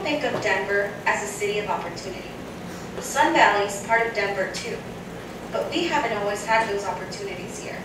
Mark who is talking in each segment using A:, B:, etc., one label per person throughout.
A: think of Denver as a city of opportunity. Sun Valley is part of Denver too, but we haven't always had those opportunities here.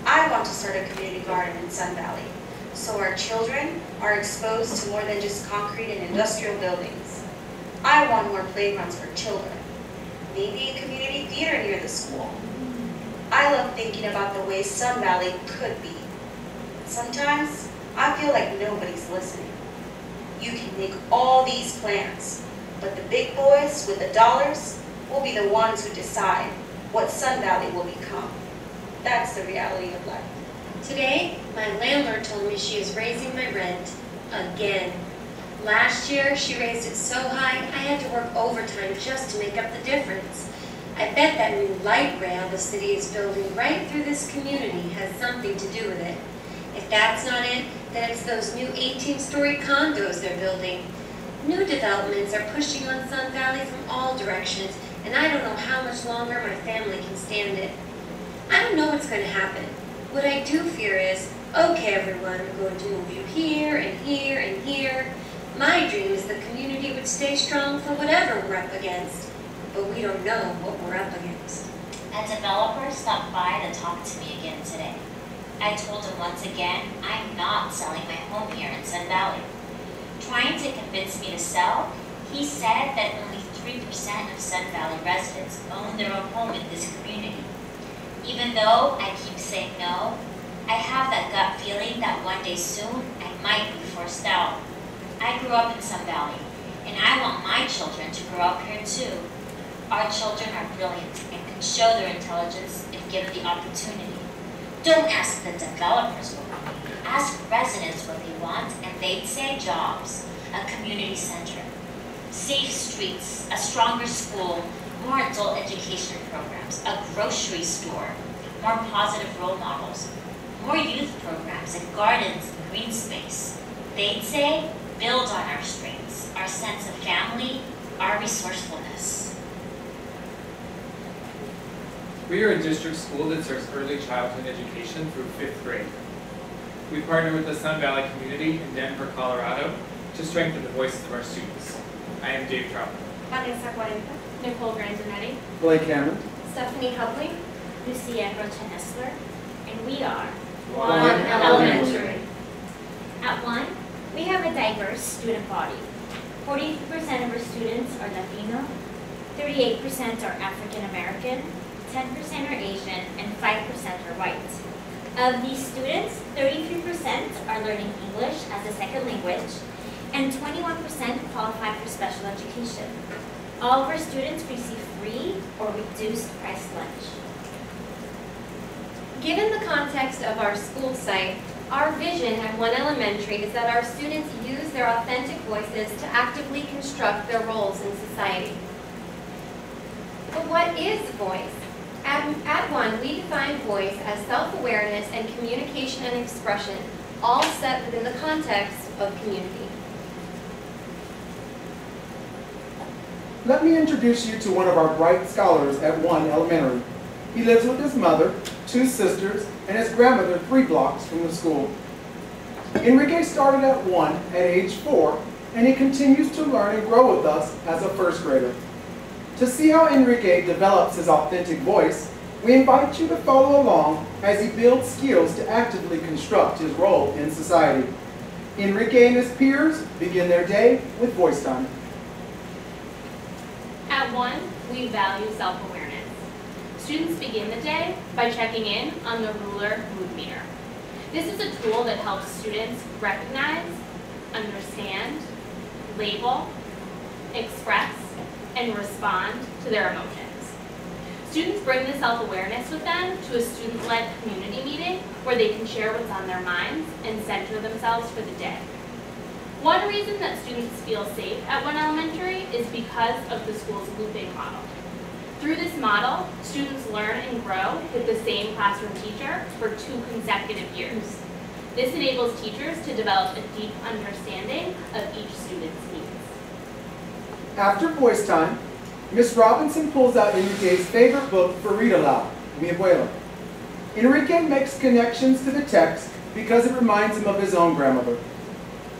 A: I want to start a community garden in Sun Valley, so our children are exposed to more than just concrete and industrial buildings. I want more playgrounds for children, maybe a community theater near the school. I love thinking about the way Sun Valley could be. Sometimes I feel like nobody's listening. You can make all these plans, but the big boys with the dollars will be the ones who decide what Sun Valley will become. That's the reality of life.
B: Today, my landlord told me she is raising my rent again. Last year, she raised it so high, I had to work overtime just to make up the difference. I bet that new light rail the city is building right through this community has something to do with it. If that's not it, then it's those new 18-story condos they're building. New developments are pushing on Sun Valley from all directions, and I don't know how much longer my family can stand it. I don't know what's going to happen. What I do fear is, okay everyone, we're going to move you here and here and here. My dream is the community would stay strong for whatever we're up against, but we don't know what we're up against.
C: A developer stopped by to talk to me again today. I told him once again I'm not selling my home here in Sun Valley. Trying to convince me to sell, he said that only 3% of Sun Valley residents own their own home in this community. Even though I keep saying no, I have that gut feeling that one day soon I might be forced out. I grew up in Sun Valley, and I want my children to grow up here too. Our children are brilliant and can show their intelligence if given the opportunity. Don't ask the developers what they need. Ask residents what they want, and they'd say jobs, a community center, safe streets, a stronger school, more adult education programs, a grocery store, more positive role models, more youth programs and gardens and green space. They'd say, build on our strengths, our sense of family, our resourcefulness.
D: We are a district school that serves early childhood education through 5th grade. We partner with the Sun Valley community in Denver, Colorado to strengthen the voices of our students. I am Dave Trout.
E: Vanessa Cuarenta, Nicole Grandinetti,
F: Blake Cameron,
E: Stephanie Hubley, Lucia Rocha Nestler, and we are
F: One Elementary.
E: At One, we have a diverse student body. 40% of our students are Latino, 38% are African American, 10% are Asian, and 5% are white. Of these students, 33% are learning English as a second language, and 21% qualify for special education. All of our students receive free or reduced price lunch.
G: Given the context of our school site, our vision at One Elementary is that our students use their authentic voices to actively construct their roles in society. But what is voice? At One, we define voice as self-awareness and communication and expression, all set within the context of community.
F: let me introduce you to one of our bright scholars at One Elementary. He lives with his mother, 2 sisters, and his grandmother 3 blocks from the school. Enrique started at One at age 4, and he continues to learn and grow with us as a 1st grader. To see how Enrique develops his authentic voice, we invite you to follow along as he builds skills to actively construct his role in society. Enrique and his peers begin their day with voice time.
H: At One, we value self-awareness. Students begin the day by checking in on the Ruler Mood Meter. This is a tool that helps students recognize, understand, label, express, and respond to their emotions. Students bring this self-awareness with them to a student-led community meeting where they can share what's on their minds and center themselves for the day. One reason that students feel safe at One Elementary is because of the school's looping model. Through this model, students learn and grow with the same classroom teacher for 2 consecutive years. This enables teachers to develop a deep understanding of each student's needs.
F: After voice time, Miss Robinson pulls out Enrique's favorite book for read aloud, Mi Abuela. Enrique makes connections to the text because it reminds him of his own grandmother.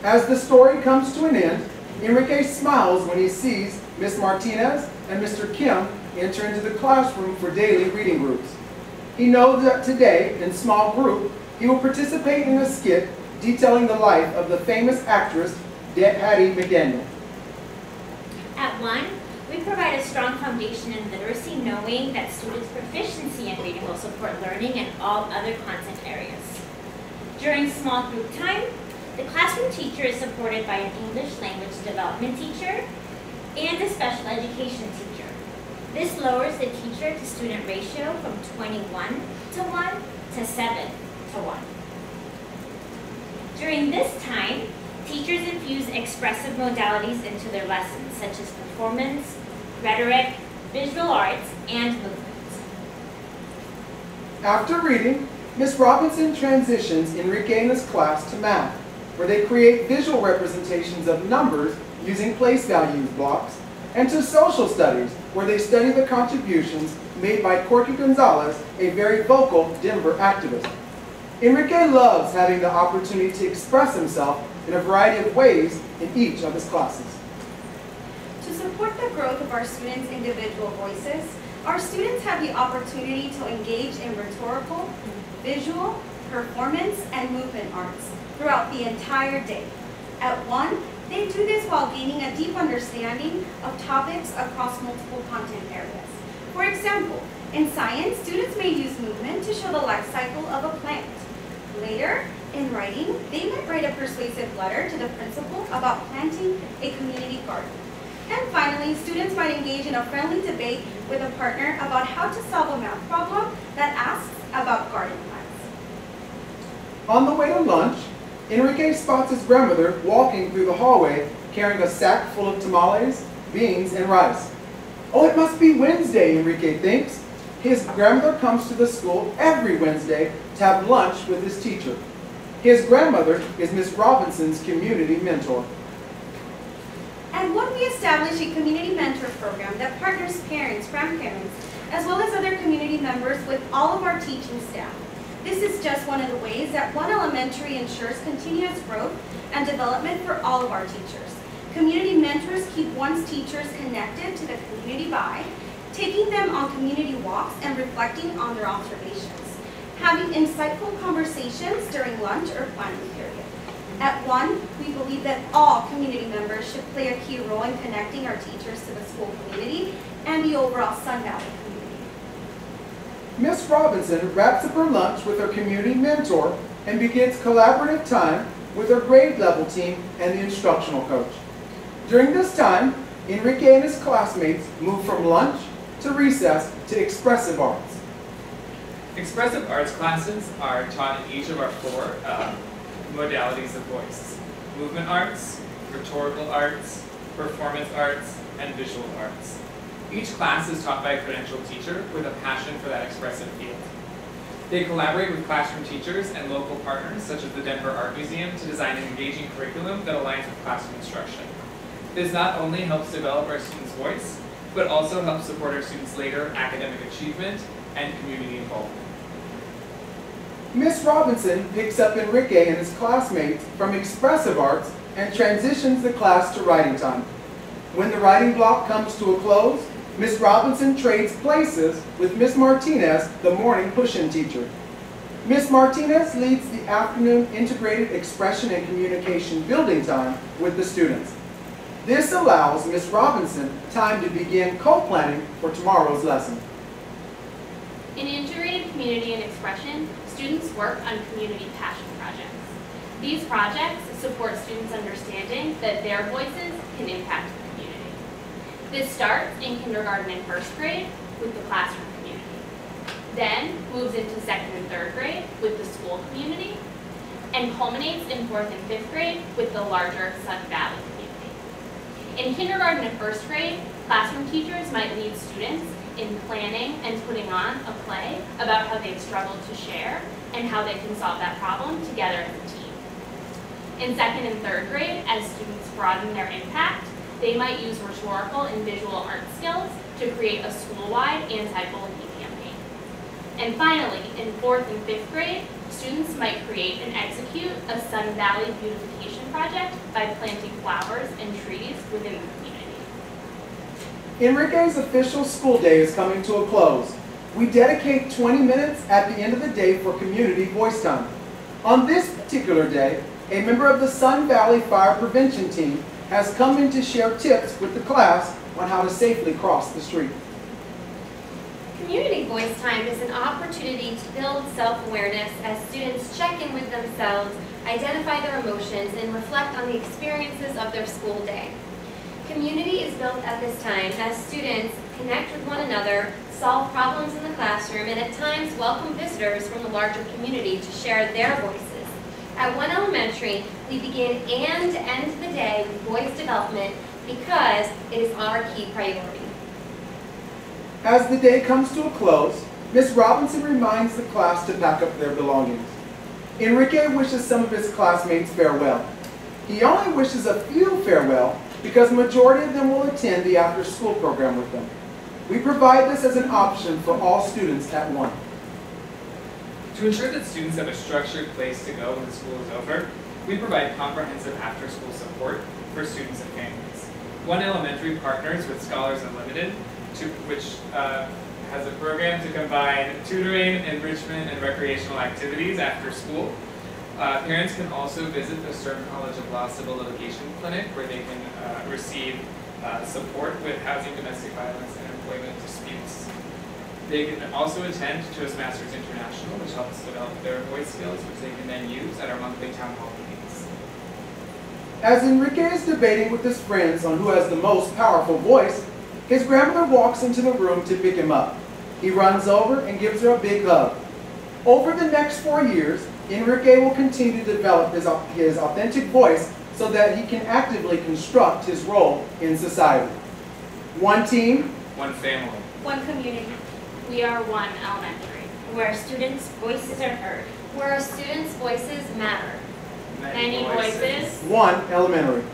F: As the story comes to an end, Enrique smiles when he sees Ms. Martinez and Mr. Kim enter into the classroom for daily reading groups. He knows that today, in small group, he will participate in a skit detailing the life of the famous actress Hattie McDaniel.
E: At One, we provide a strong foundation in literacy, knowing that students' proficiency in reading will support learning in all other content areas. During small group time, the classroom teacher is supported by an English language development teacher and a special education teacher. This lowers the teacher to student ratio from 21:1 to 7:1. During this time, teachers infuse expressive modalities into their lessons, such as performance, rhetoric, visual arts, and movement.
F: After reading, Ms. Robinson transitions Enrique and his class to math, where they create visual representations of numbers using place values blocks, and to social studies, where they study the contributions made by Corky Gonzalez, a very vocal Denver activist. Enrique loves having the opportunity to express himself in a variety of ways in each of his classes.
I: To support the growth of our students' individual voices, our students have the opportunity to engage in rhetorical, visual, performance, and movement arts throughout the entire day. At One, they do this while gaining a deep understanding of topics across multiple content areas. For example, in science, students may use movement to show the life cycle of a plant. Later, in writing, they might write a persuasive letter to the principal about planting a community garden. And finally, students might engage in a friendly debate with a partner about how to solve a math problem that asks about garden plants.
F: On the way to lunch, Enrique spots his grandmother walking through the hallway carrying a sack full of tamales, beans, and rice. Oh, it must be Wednesday, Enrique thinks. His grandmother comes to the school every Wednesday to have lunch with his teacher. His grandmother is Miss Robinson's community mentor.
I: And One, we establish a community mentor program that partners parents, grandparents, as well as other community members with all of our teaching staff. This is just one of the ways that One Elementary ensures continuous growth and development for all of our teachers. Community mentors keep One's teachers connected to the community by taking them on community walks and reflecting on their observations, having insightful conversations during lunch or planning period. At One, we believe that all community members should play a key role in connecting our teachers to the school community and the overall Sun Valley community.
F: Miss Robinson wraps up her lunch with her community mentor and begins collaborative time with her grade level team and the instructional coach. During this time, Enrique and his classmates move from lunch to recess to expressive arts.
D: Expressive arts classes are taught in each of our four modalities of voice: movement arts, rhetorical arts, performance arts, and visual arts. Each class is taught by a credentialed teacher with a passion for that expressive field. They collaborate with classroom teachers and local partners, such as the Denver Art Museum, to design an engaging curriculum that aligns with classroom instruction. This not only helps develop our students' voice, but also helps support our students' later academic achievement and community involvement.
F: Miss Robinson picks up Enrique and his classmates from expressive arts and transitions the class to writing time. When the writing block comes to a close, Miss Robinson trades places with Miss Martinez, the morning push-in teacher. Miss Martinez leads the afternoon integrated expression and communication building time with the students. This allows Miss Robinson time to begin co-planning for tomorrow's lesson.
H: In integrated community and expression, students work on community passion projects. These projects support students' understanding that their voices can impact the community. This starts in kindergarten and first grade with the classroom community, then moves into second and third grade with the school community, and culminates in fourth and fifth grade with the larger Sun Valley community. In kindergarten and first grade, classroom teachers might lead students in planning and putting on a play about how they've struggled to share and how they can solve that problem together as a team. In second and third grade, as students broaden their impact, they might use rhetorical and visual art skills to create a school-wide anti-bullying campaign. And finally, in fourth and fifth grade, Students might create and execute a Sun Valley beautification project by planting flowers and trees within the community.
F: Enrique's official school day is coming to a close. We dedicate 20 minutes at the end of the day for community voice time. On this particular day, a member of the Sun Valley Fire Prevention Team has come in to share tips with the class on how to safely cross the street.
G: Community Voice Time is an opportunity to build self-awareness as students check in with themselves, identify their emotions, and reflect on the experiences of their school day. Community is built at this time as students connect with one another, solve problems in the classroom, and at times welcome visitors from the larger community to share their voices. At One Elementary, we begin and end the day with voice development because it is our key priority.
F: As the day comes to a close, Ms. Robinson reminds the class to pack up their belongings. Enrique wishes some of his classmates farewell. He only wishes a few farewell because the majority of them will attend the after-school program with them. We provide this as an option for all students at One.
D: To ensure that students have a structured place to go when school is over, we provide comprehensive after-school support for students and families. One Elementary partners with Scholars Unlimited, which has a program to combine tutoring, enrichment, and recreational activities after school. Parents can also visit the Stern College of Law Civil Litigation Clinic, where they can receive support with housing, domestic violence, and employment disputes. They can also attend Toastmasters International, which helps develop their voice skills, which they can then use at our monthly town hall meetings.
F: As Enrique is debating with his friends on who has the most powerful voice, his grandmother walks into the room to pick him up. He runs over and gives her a big hug. Over the next 4 years, Enrique will continue to develop his authentic voice so that he can actively construct his role in society. One team,
D: one family,
I: one community.
H: We are One Elementary,
E: where students' voices are heard.
G: Where our students' voices matter.
H: many voices.
F: One Elementary.